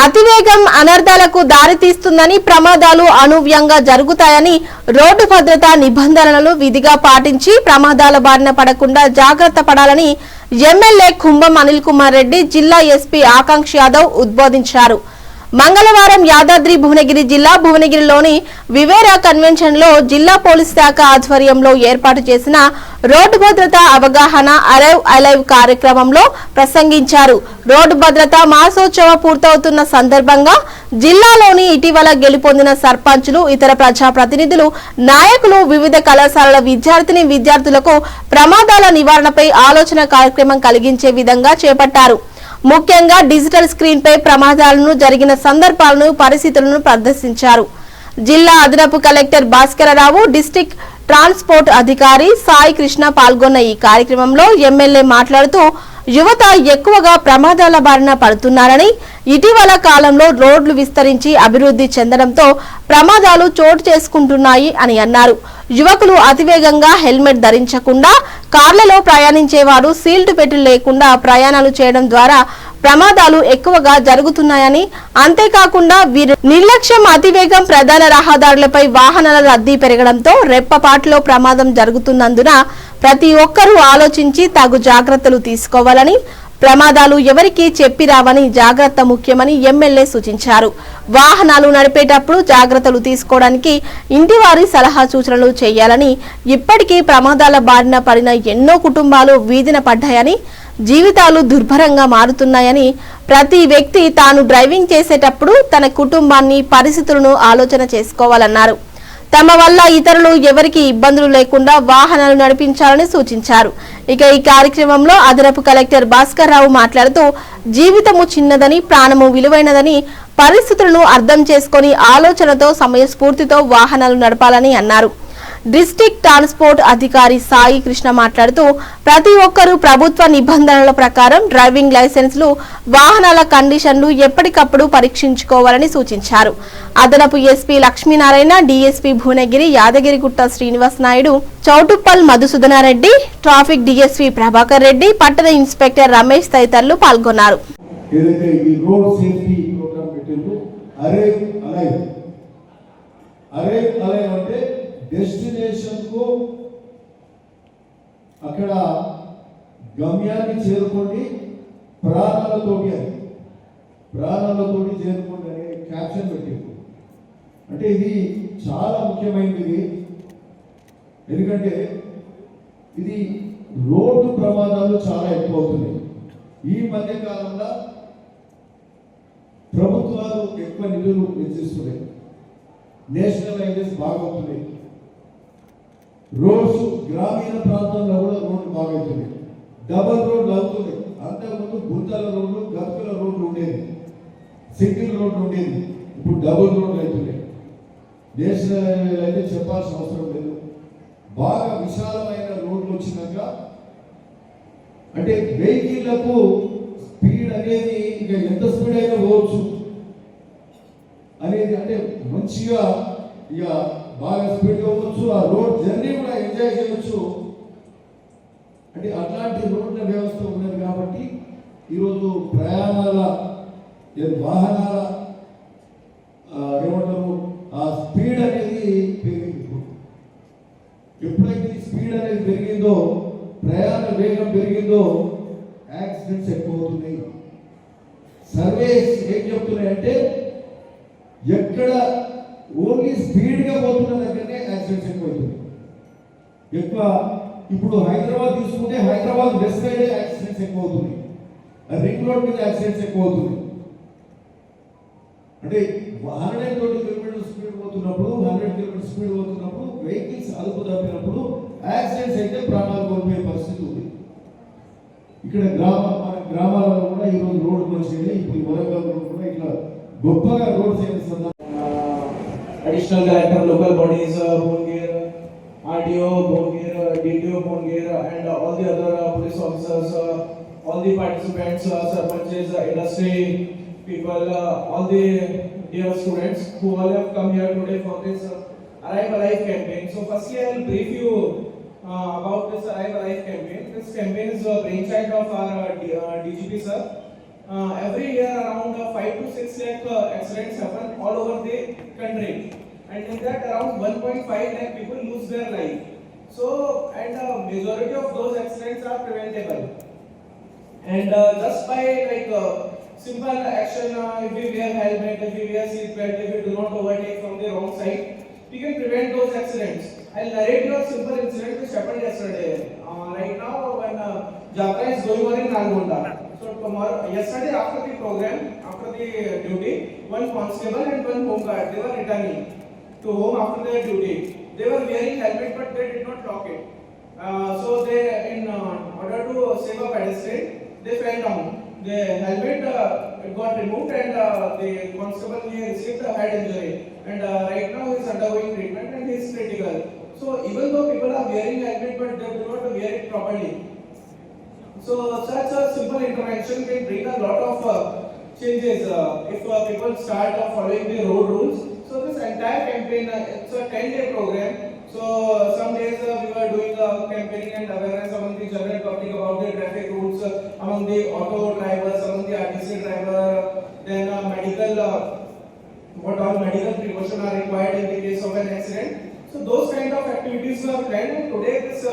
అతివేగం అనర్థాలకు దారితీస్తుందని, ప్రమాదాలు అనూహ్యంగా జరుగుతాయని రోడ్డు భద్రతా నిబంధనలను విధిగా పాటించి ప్రమాదాల బారిన పడకుండా జాగ్రత్త పడాలని ఎమ్మెల్యే కుంభం అనిల్ కుమార్ రెడ్డి జిల్లా ఎస్పీ ఆకాంక్ష యాదవ్ ఉద్బోధించారు. మంగళవారం యాదాద్రి భువనగిరి జిల్లా భువనగిరిలోని వివేరా కన్వెన్షన్ లో జిల్లా పోలీస్ శాఖ ఆధ్వర్యంలో ఏర్పాటు చేసిన రోడ్డు భద్రత అవగాహన అరైవ్ అలైవ్ కార్యక్రమంలో ప్రసంగించారు. రోడ్డు భద్రత మాసోత్సవ పూర్తవుతున్న సందర్భంగా జిల్లాలోని ఇటీవల గెలుపొందిన సర్పంచులు, ఇతర ప్రజాప్రతినిధులు, నాయకులు వివిధ కళాశాలల విద్యార్థులకు ప్రమాదాల నివారణపై ఆలోచన కార్యక్రమం కలిగించే విధంగా చేపట్టారు. ముఖ్యంగా డిజిటల్ స్క్రీన్ పై ప్రమాదాలను జరిగిన సందర్భాలను, పరిస్థితులను ప్రదర్శించారు. జిల్లా అదనపు కలెక్టర్ భాస్కరరావు, డిస్ట్రిక్ట్ ట్రాన్స్పోర్ట్ అధికారి సాయి కృష్ణ పాల్గొన్న ఈ కార్యక్రమంలో ఎమ్మెల్యే మాట్లాడుతూ యువత ఎక్కువగా ప్రమాదాల బారిన పడుతున్నారని, ఇటీవల కాలంలో రోడ్లు విస్తరించి అభివృద్ధి చెందడంతో ప్రమాదాలు చోటు చేసుకుంటున్నాయి అని అన్నారు. యువకులు అతివేగంగా హెల్మెట్ ధరించకుండా, కార్లలో ప్రయాణించేవారు సీల్ట్ బెల్ట్ లేకుండా ప్రయాణాలు చేయడం ద్వారా ప్రమాదాలు ఎక్కువగా జరుగుతున్నాయని, అంతేకాకుండా వీరు నిర్లక్ష్యం, అతివేగం, ప్రధాన రహదారులపై వాహనాల రద్దీ పెరగడంతో రెప్పపాటులో ప్రమాదం జరుగుతున్నందున ప్రతి ఒక్కరూ ఆలోచించి తగు జాగ్రత్తలు తీసుకోవాలని, ప్రమాదాలు ఎవరికి చెప్పిరావని జాగ్రత్త ముఖ్యమని ఎమ్మెల్యే సూచించారు. వాహనాలు నడిపేటప్పుడు జాగ్రత్తలు తీసుకోవడానికి ఇంటివారి సలహా సూచనలు చేయాలని, ఇప్పటికీ ప్రమాదాల బారిన పడిన ఎన్నో కుటుంబాలు వీధిన పడ్డాయని, జీవితాలు దుర్భరంగా మారుతున్నాయని, ప్రతి వ్యక్తి తాను డ్రైవింగ్ చేసేటప్పుడు తన కుటుంబాన్ని, పరిస్థితులను ఆలోచన చేసుకోవాలన్నారు. తమ వల్ల ఇతరులు ఎవరికి ఇబ్బందులు లేకుండా వాహనాలు నడిపించాలని సూచించారు. ఇక ఈ కార్యక్రమంలో అదనపు కలెక్టర్ భాస్కర్రావు మాట్లాడుతూ జీవితము చిన్నదని, ప్రాణము విలువైనదని, పరిస్థితులను అర్థం చేసుకుని ఆలోచనతో, సమయస్ఫూర్తితో వాహనాలు నడపాలని అన్నారు. డిస్ట్రిక్ట్ ట్రాన్స్పోర్ట్ అధికారి సాయి కృష్ణ మాట్లాడుతూ ప్రతి ఒక్కరూ ప్రభుత్వ నిబంధనల ప్రకారం డ్రైవింగ్ లైసెన్సులు, వాహనాల కండిషన్లు ఎప్పటికప్పుడు పరీక్షించుకోవాలని సూచించారు. అదనపు SP Lakshminarayana, DSP Bhuvanagiri Yadagirigutta Srinivas Naidu, Choutuppal Madhusudhanareddy, traffic DSP Prabhakar Reddy, పట్టణ ఇన్స్పెక్టర్ రమేష్ తదితరులు పాల్గొన్నారు. డెస్టినేషన్ కు అక్కడ గమ్యాన్ని చేరుకోండి ప్రాణాలతోటి చేరుకోండి అనే క్యాప్షన్ పెట్టింది. అంటే ఇది చాలా ముఖ్యమైనది. ఎందుకంటే ఇది రోడ్డు ప్రమాదాలు చాలా ఎక్కువ అవుతున్నాయి. ఈ మధ్య కాలంలో ప్రభుత్వాలు ఎక్కువ నిధులు వెచ్చిస్తున్నాయి. నేషనల్ హైవేస్ బాగవుతున్నాయి. రోడ్స్ గ్రామీణ ప్రాంతంలో కూడా రోడ్లు బాగవుతున్నాయి. డబల్ రోడ్లు అవుతున్నాయి. అంతకుముందు గుంతల రోడ్లు, గతుకుల రోడ్లు ఉండేది, సింగిల్ రోడ్లు ఉండేది. ఇప్పుడు డబుల్ రోడ్లు అవుతున్నాయి. నేషనల్ హైవేలు అయితే చెప్పాల్సిన అవసరం లేదు. బాగా విశాలమైన రోడ్లు వచ్చినాక అంటే వెహికల్లకు స్పీడ్ అనేది ఇక ఎంత స్పీడ్ అయినా పోవచ్చు అనేది, అంటే మంచిగా ఇక బాగా స్పీడ్గా పోవచ్చు. ఆ రోడ్ జర్నీ కూడా ఎంజాయ్ చేయవచ్చు. అంటే అట్లాంటి రోడ్ల వ్యవస్థ ఉన్నది కాబట్టి ఈరోజు ప్రయాణాల వాహనాల ఏమంటారు ఆ స్పీడ్ అనేది పెరిగింది. ఎప్పుడైతే స్పీడ్ అనేది పెరిగిందో, ప్రయాణ వేగం పెరిగిందో యాక్సిడెంట్స్ ఎక్కువ అవుతున్నాయి. సర్వేస్ ఏం చెప్తున్నాయంటే ఎక్కడ ఓన్లీ స్పీడ్గా పోతున్న దగ్గరనే యాక్సిడెంట్స్ ఎక్కువ అవుతుంది. ఎక్కువ ఇప్పుడు హైదరాబాద్ తీసుకుంటే హైదరాబాద్ వెస్ట్ సైడ్ యాక్సిడెంట్స్ ఎక్కువ అవుతుంది. రింగ్ రోడ్ మీద యాక్సిడెంట్స్ ఎక్కువ అవుతుంది. అంటే 120 కిలోమీటర్ స్పీడ్ పోతున్నప్పుడు, 100 కిలోమీటర్ స్పీడ్ పోతున్నప్పుడు వెహికల్స్ అదుపు తప్పినప్పుడు యాక్సిడెంట్స్ అయితే ప్రాణాలు కోల్పోయే పరిస్థితి ఉంది. ఇక్కడ మన గ్రామాలలో కూడా ఈరోజు రోడ్డు మంచిగా, ఇప్పుడు వరంగల్ రోడ్ కూడా ఇట్లా గొప్పగా రోడ్ చేస్తున్నారు. Additional Director Local Bodies Bongir, RDO Bongir, DTO Bongir, and all the other police officers, all the participants, sarpanches, industry people, all the dear students who all have come here today for this Arrive Alive campaign. So firstly I will brief you about this Arrive Alive campaign. this campaign is a brainchild of our DGP sir. Every year around 5 to 6 lakh accidents happen all over the country, and in that around 1.5 lakh people lose their life. So, and majority of those accidents are preventable. And just by simple action, if we wear helmet, if we wear seat belt, if we do not overtake from the wrong side, we can prevent those accidents. I'll narrate you a simple incident which happened yesterday. Right now, when Jatra is going on in Nalgonda. So yesterday after the program, after the duty, one constable and one home guard, they were returning to home after their duty. They were wearing helmet, but they did not lock it. So they, in order to save a pedestrian, they fell down. The helmet got removed, and the constable he received a head injury. And right now he is undergoing treatment and he is critical. So even though people are wearing helmet, but they do not wear it properly. So such a simple intervention can bring a lot of changes if people start following the road rules. So this entire campaign, it's a 10-day program. So some days we were doing campaigning and awareness among the general public about the traffic rules, among the auto drivers, among the RTC driver, then what all medical precautions are required in the case of an accident. So those kind of activities were planned, and today this